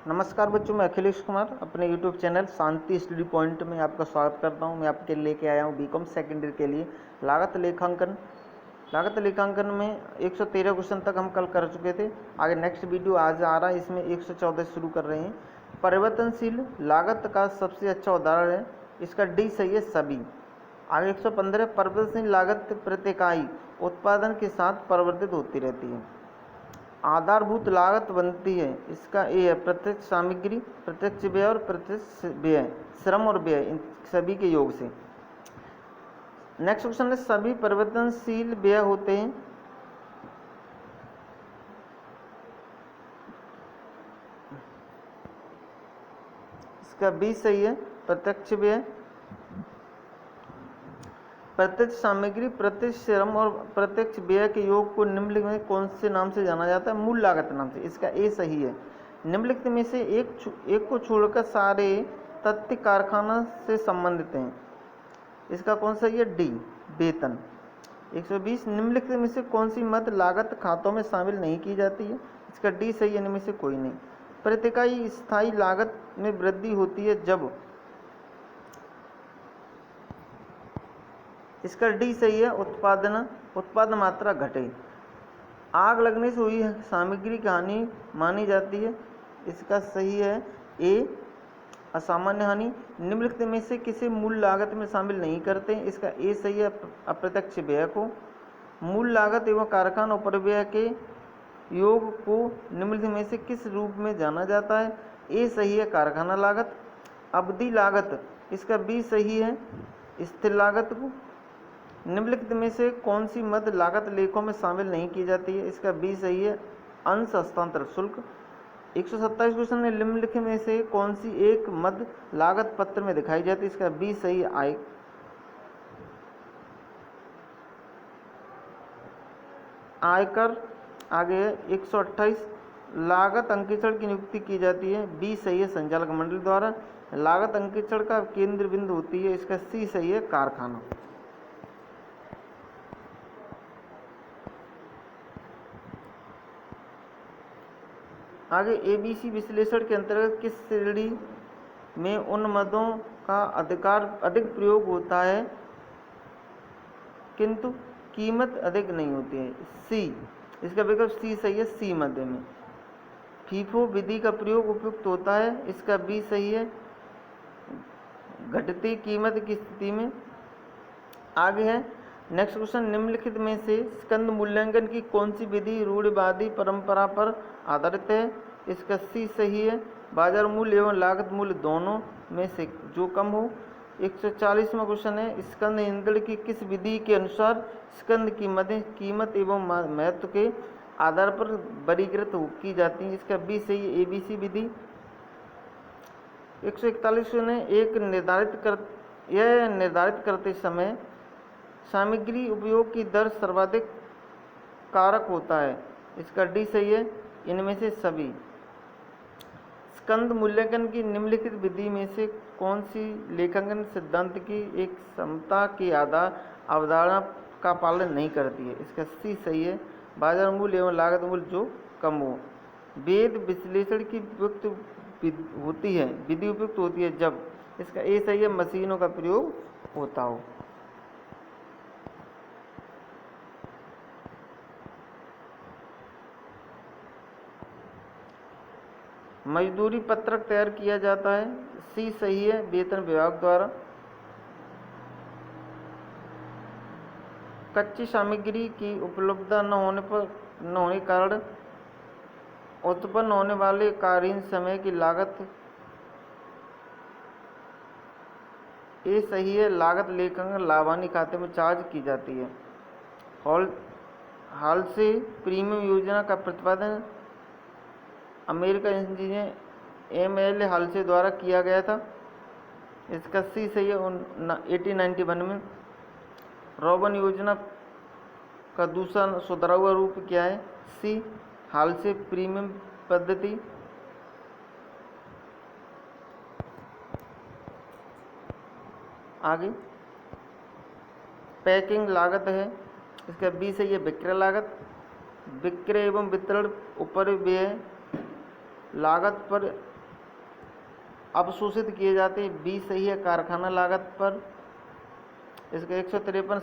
नमस्कार बच्चों, मैं अखिलेश कुमार अपने YouTube चैनल शांति स्टडी पॉइंट में आपका स्वागत करता हूं। मैं आपके लेके आया हूं बीकॉम सेकेंडरी के लिए लागत लेखांकन में 113 क्वेश्चन तक हम कल कर चुके थे। आगे नेक्स्ट वीडियो आज आ रहा है, इसमें 114 शुरू कर रहे हैं। परिवर्तनशील लागत का सबसे अच्छा उदाहरण है, इसका डी सही है सभी। आगे 115 परिवर्तनशील लागत प्रति इकाई उत्पादन के साथ परिवर्तित होती रहती है। आधारभूत लागत बनती है, इसका ए है प्रत्यक्ष सामग्री, प्रत्यक्ष व्यय और प्रत्यक्ष व्यय, श्रम और व्यय, इन सभी के योग से। नेक्स्ट क्वेश्चन है सभी परिवर्तनशील व्यय होते हैं। इसका बी सही है प्रत्यक्ष व्यय। प्रत्यक्ष सामग्री, प्रत्यक्ष श्रम और प्रत्यक्ष व्यय के योग को निम्नलिखित में कौन से नाम से जाना जाता है? मूल लागत नाम से। इसका ए सही है। निम्नलिखित में से एक को छोड़कर सारे तथ्य कारखाना से संबंधित हैं। इसका कौन सा है? डी वेतन। 120 निम्नलिखित में से कौन सी मद लागत खातों में शामिल नहीं की जाती है? इसका डी सही है, इनमें से कोई नहीं। प्रति इकाई स्थायी लागत में वृद्धि होती है जब, इसका डी सही है उत्पादन मात्रा घटे। आग लगने से हुई सामग्री की हानि मानी जाती है। इसका सही है ए असामान्य हानि। निम्नलिखित में से किसी मूल लागत में शामिल नहीं करते हैं। इसका ए सही है अप्रत्यक्ष व्यय को। मूल लागत एवं कारखाना उपरिव्यय के योग को निम्नलिखित में से किस रूप में जाना जाता है? ए सही है कारखाना लागत। अवधि लागत, इसका बी सही है स्थिर लागत को। निम्नलिखित में से कौन सी मद लागत लेखों में शामिल नहीं की जाती है? इसका बी सही है अंश हस्तांतर शुल्क। 127 क्वेश्चन में निम्नलिखित में से कौन सी एक मद लागत पत्र में दिखाई जाती है? इसका बी सही है आयकर। आगे 128 लागत अंकेक्षण की नियुक्ति की जाती है। बी सही है संचालक मंडली द्वारा। लागत अंकेक्षण का केंद्र बिंदु होती है। इसका सी सही है कारखाना। आगे एबीसी विश्लेषण के अंतर्गत किस श्रेणी में उन मदों का अधिक प्रयोग होता है किंतु कीमत अधिक नहीं होती है? सी, इसका विकल्प सी सही है सी मध्य में। फीफो विधि का प्रयोग उपयुक्त होता है। इसका बी सही है घटती कीमत की स्थिति में। आगे है नेक्स्ट क्वेश्चन, निम्नलिखित में से स्कंद मूल्यांकन की कौन सी विधि रूढ़िवादी परंपरा पर आधारित है? इसका सी सही है बाजार मूल्य एवं लागत मूल्य दोनों में से जो कम हो। 140वां क्वेश्चन है स्कंद नियंत्रण की किस विधि के अनुसार स्कंद कीमतें कीमत एवं महत्व के आधार पर वर्गीकृत की जाती हैं? इसका बी सही है एबीसी विधि। 141 ने यह निर्धारित करते समय सामग्री उपयोग की दर सर्वाधिक कारक होता है। इसका डी सही है इनमें से सभी। स्कंद मूल्यांकन की निम्नलिखित विधि में से कौन सी लेखांकन सिद्धांत की एक समता की अवधारणा का पालन नहीं करती है? इसका सी सही है बाजार मूल्य एवं लागत मूल्य जो कम हो। वेद विश्लेषण की विधि उपयुक्त होती है जब, इसका ए सही है मशीनों का प्रयोग होता हो। मजदूरी पत्रक तैयार किया जाता है। सी सही है वेतन विभाग द्वारा। कच्ची सामग्री की उपलब्धता न होने के कारण उत्पन्न होने वाले कार्यहीन समय की लागत ए सही है लागत लेखांकन लाभानी खाते में चार्ज की जाती है। हाल से प्रीमियम योजना का प्रतिपादन अमेरिका इंजीनियर एमएल हालसे द्वारा किया गया था। इसका सी सही है 1891 में। रॉबन योजना का दूसरा सुधरा हुआ रूप क्या है? सी हालसे प्रीमियम पद्धति। आगे पैकिंग लागत है। इसका बी सही है विक्रय लागत। विक्रय एवं वितरण उपरिव्यय लागत पर अवशोषित किए जाते हैं, बी सही है। कारखाना लागत पर इसका 153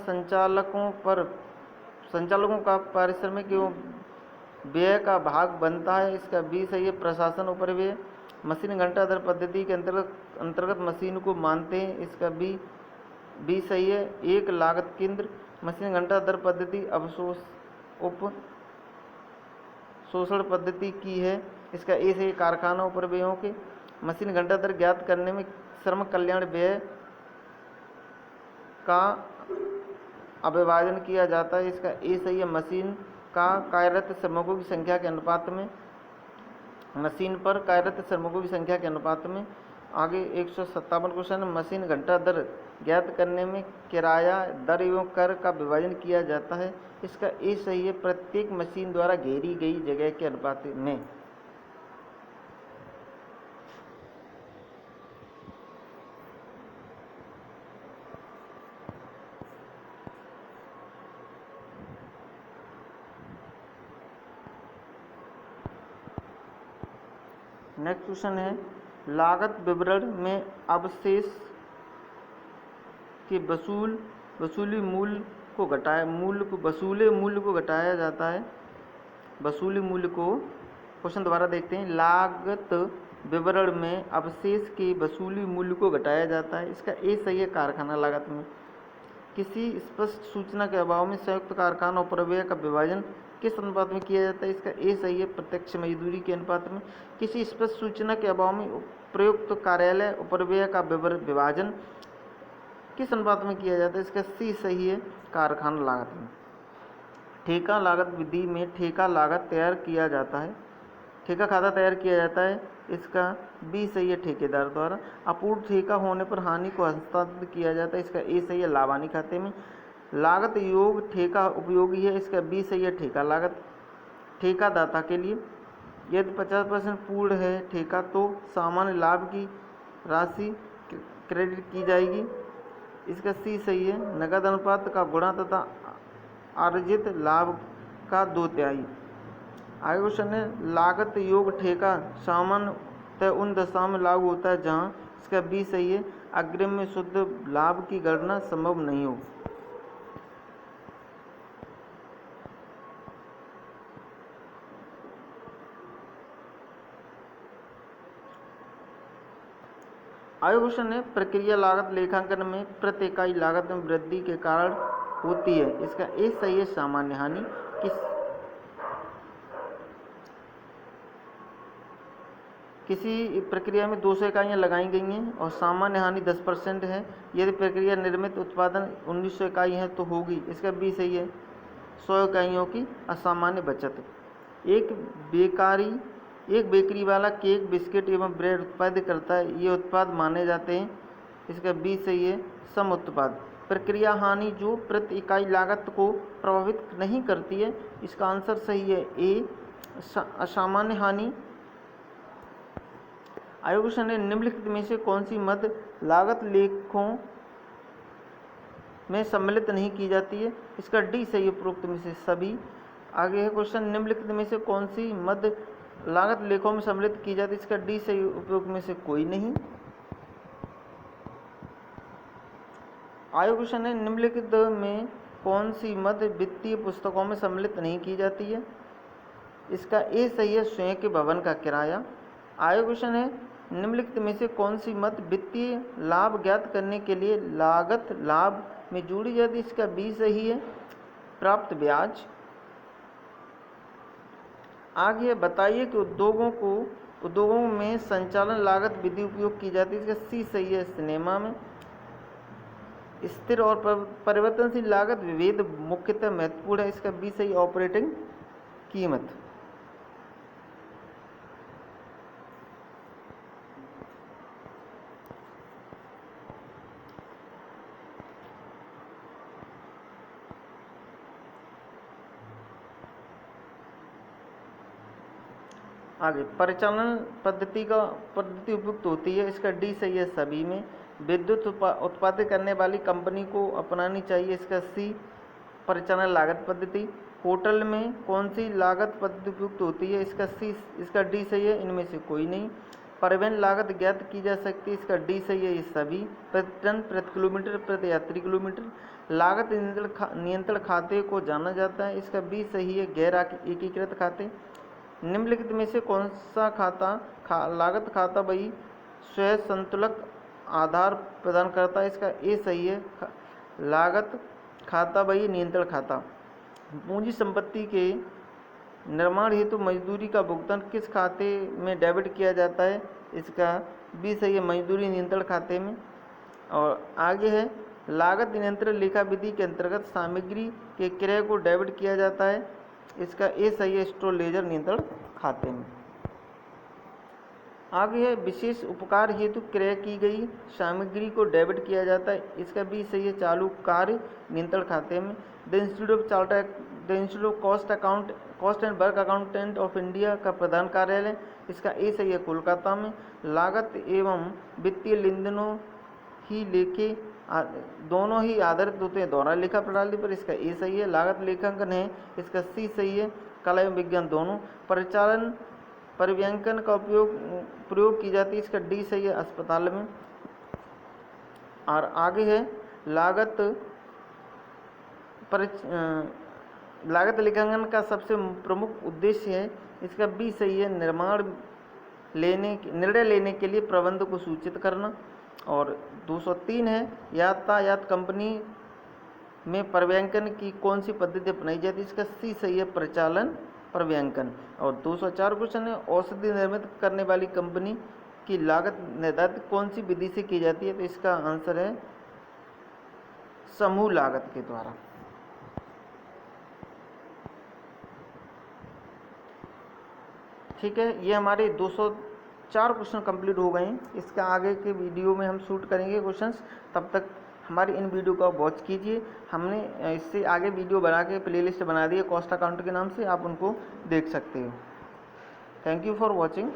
संचालकों का पारिश्रमिक एवं व्यय का भाग बनता है, इसका बी सही है। प्रशासन उपरिव्यय मशीन घंटा दर पद्धति के अंतर्गत मशीन को मानते हैं, इसका बी सही है। एक लागत केंद्र मशीन घंटा दर पद्धति शोषण पद्धति की है, इसका ए सही है। कारखाना उपरिव्ययों के मशीन घंटा दर ज्ञात करने में श्रम कल्याण व्यय का अविभाजन किया जाता है, इसका ए सही है। मशीन का कार्यरत श्रमिकों की संख्या के अनुपात में, मशीन पर कार्यरत श्रमिकों की संख्या के अनुपात में। आगे 157 क्वेश्चन, मशीन घंटा दर ज्ञात करने में किराया दर एवं कर का विभाजन किया जाता है, इसका ए सही है। प्रत्येक मशीन द्वारा घेरी गई जगह के अनुपात में। नेक्स्ट क्वेश्चन है, लागत विवरण में अवशेष के वसूले मूल्य को घटाया जाता है। वसूली मूल्य को, क्वेश्चन दोबारा देखते हैं। लागत विवरण में अवशेष के वसूली मूल्य को घटाया जाता है, इसका ए सही है। कारखाना लागत में किसी स्पष्ट सूचना के अभाव में संयुक्त कारखाना उपरिव्यय का विभाजन किस अनुपात में किया जाता है, इसका ए सही है। प्रत्यक्ष मजदूरी के अनुपात में। किसी स्पष्ट सूचना के अभाव में प्रयुक्त कार्यालय उपरिव्यय का विभाजन किस अनुपात में किया जाता है, इसका सी सही है। कारखाना लागत में। ठेका लागत विधि में ठेका लागत तैयार किया जाता है, ठेका खाता तैयार किया जाता है, इसका बी सही है। ठेकेदार द्वारा अपूर्ण ठेका होने पर हानि को हस्तांतरित किया जाता है, इसका ए सही है। लाभानी खाते में। लागत योग ठेका उपयोगी है, इसका बी सही है। ठेका लागत ठेकादाता के लिए। यदि 50% पूर्ण है ठेका तो सामान्य लाभ की राशि क्रेडिट की जाएगी, इसका सी सही है। नकद अनुपात का गुणा तथा अर्जित लाभ का 2/3। आगे क्वेश्चन है, लागत योग ठेका सामान्यतः उन दशाओं में लागू होता है जहां, इसका बी सही है, अग्रिम में शुद्ध लाभ की गणना संभव नहीं हो। आगे क्वेश्चन है, प्रक्रिया लागत लेखांकन में प्रति इकाई लागत में वृद्धि के कारण होती है, इसका ए सही है। सामान्य हानि किसी प्रक्रिया में 200 इकाइयाँ लगाई गई हैं और सामान्य हानि 10% है। यदि प्रक्रिया निर्मित उत्पादन 1900 इकाई है तो होगी, इसका बी सही है। 100 इकाइयों की असामान्य बचत। एक बेकरी वाला केक, बिस्किट एवं ब्रेड उत्पादित करता है, ये उत्पाद माने जाते हैं, इसका बी सही है। सम उत्पाद। प्रक्रिया हानि जो प्रति इकाई लागत को प्रभावित नहीं करती है, इसका आंसर सही है ए। असामान्य हानि। आयोग ने निम्नलिखित में से कौन सी मद लागत लेखों में सम्मिलित नहीं की जाती है, इसका डी सही है। उपरोक्त में से सभी। आगे है क्वेश्चन, निम्नलिखित में से कौन सी मद लागत लेखों में सम्मिलित की जाती है, इसका डी सही। उपयोग में से कोई नहीं। आयोग क्वेश्चन है, निम्नलिखित में कौन सी मद वित्तीय पुस्तकों में सम्मिलित नहीं की जाती है, इसका ए सही है। स्वयं के भवन का किराया। आयोग क्वेश्चन है, निम्नलिखित में से कौन सी मद वित्तीय लाभ ज्ञात करने के लिए लागत लाभ में जोड़ी जाती है, इसका बी सही है। प्राप्त ब्याज। आगे बताइए कि उद्योगों में संचालन लागत विधि उपयोग की जाती है, इसका सी सही है। सिनेमा में। स्थिर और परिवर्तनशील लागत विभेद मुख्यतः महत्वपूर्ण है, इसका बी सही। ऑपरेटिंग कीमत। आगे परिचालन पद्धति उपयुक्त होती है, इसका डी सही है। सभी में। विद्युत उत्पादित करने वाली कंपनी को अपनानी चाहिए, इसका सी। परिचालन लागत पद्धति। होटल में कौन सी लागत पद्धति उपयुक्त होती है, इसका सी। इसका डी सही है। इनमें से कोई नहीं। परिवहन लागत ज्ञात की जा सकती है, इसका डी सही है। ये सभी प्रति टन, प्रति किलोमीटर, प्रति यात्री किलोमीटर। लागत नियंत्रण खाते को जाना जाता है, इसका बी सही है। गैर एकीकृत खाते। निम्नलिखित में से कौन सा लागत खाता बही स्वयं संतुलक आधार प्रदान करता है, इसका ए सही है। लागत खाता बही नियंत्रण खाता। पूंजी संपत्ति के निर्माण हेतु मजदूरी का भुगतान किस खाते में डेबिट किया जाता है, इसका बी सही है, मजदूरी नियंत्रण खाते में। और आगे है लागत नियंत्रण लेखा विधि के अंतर्गत सामग्री के क्रय को डेबिट किया जाता है, इसका ए सही है, स्टोर लेजर नियंत्रण खाते में। आगे है विशेष उपकार हेतु क्रय की गई सामग्री को डेबिट किया जाता है, इसका बी सही है, चालू कार्य नियंत्रण खाते में। The institute of cost and work accountant of India का प्रधान कार्यालय, इसका ए सही है, कोलकाता में। लागत एवं वित्तीय लेनदेनों ही लेखे दोनों ही आधारित होते हैं दोहरा लेखा प्रणाली पर, इसका ए सही है। लागत लेखांकन है, इसका सी सही है। कला एवं विज्ञान दोनों। परिव्यंजन का प्रयोग की जाती है, इसका डी सही है, अस्पताल में। और आगे है लागत लेखांकन का सबसे प्रमुख उद्देश्य है, इसका बी सही है, निर्णय लेने के लिए प्रबंध को सूचित करना। और 203 है यातायात कंपनी में पर्यवेक्षण की कौन सी पद्धति अपनाई जाती है, इसका सी सही है, परिचालन पर्यवेक्षण। और 204 क्वेश्चन है औषधि निर्मित करने वाली कंपनी की लागत निर्धारित कौन सी विधि से की जाती है, तो इसका आंसर है समूह लागत के द्वारा। ठीक है, ये हमारे 204 क्वेश्चन कंप्लीट हो गए हैं। इसका आगे के वीडियो में हम शूट करेंगे क्वेश्चंस, तब तक हमारी इन वीडियो का वॉच कीजिए। हमने इससे आगे वीडियो बना के प्लेलिस्ट बना दी है कॉस्ट अकाउंट के नाम से, आप उनको देख सकते हो। Thank you for watching.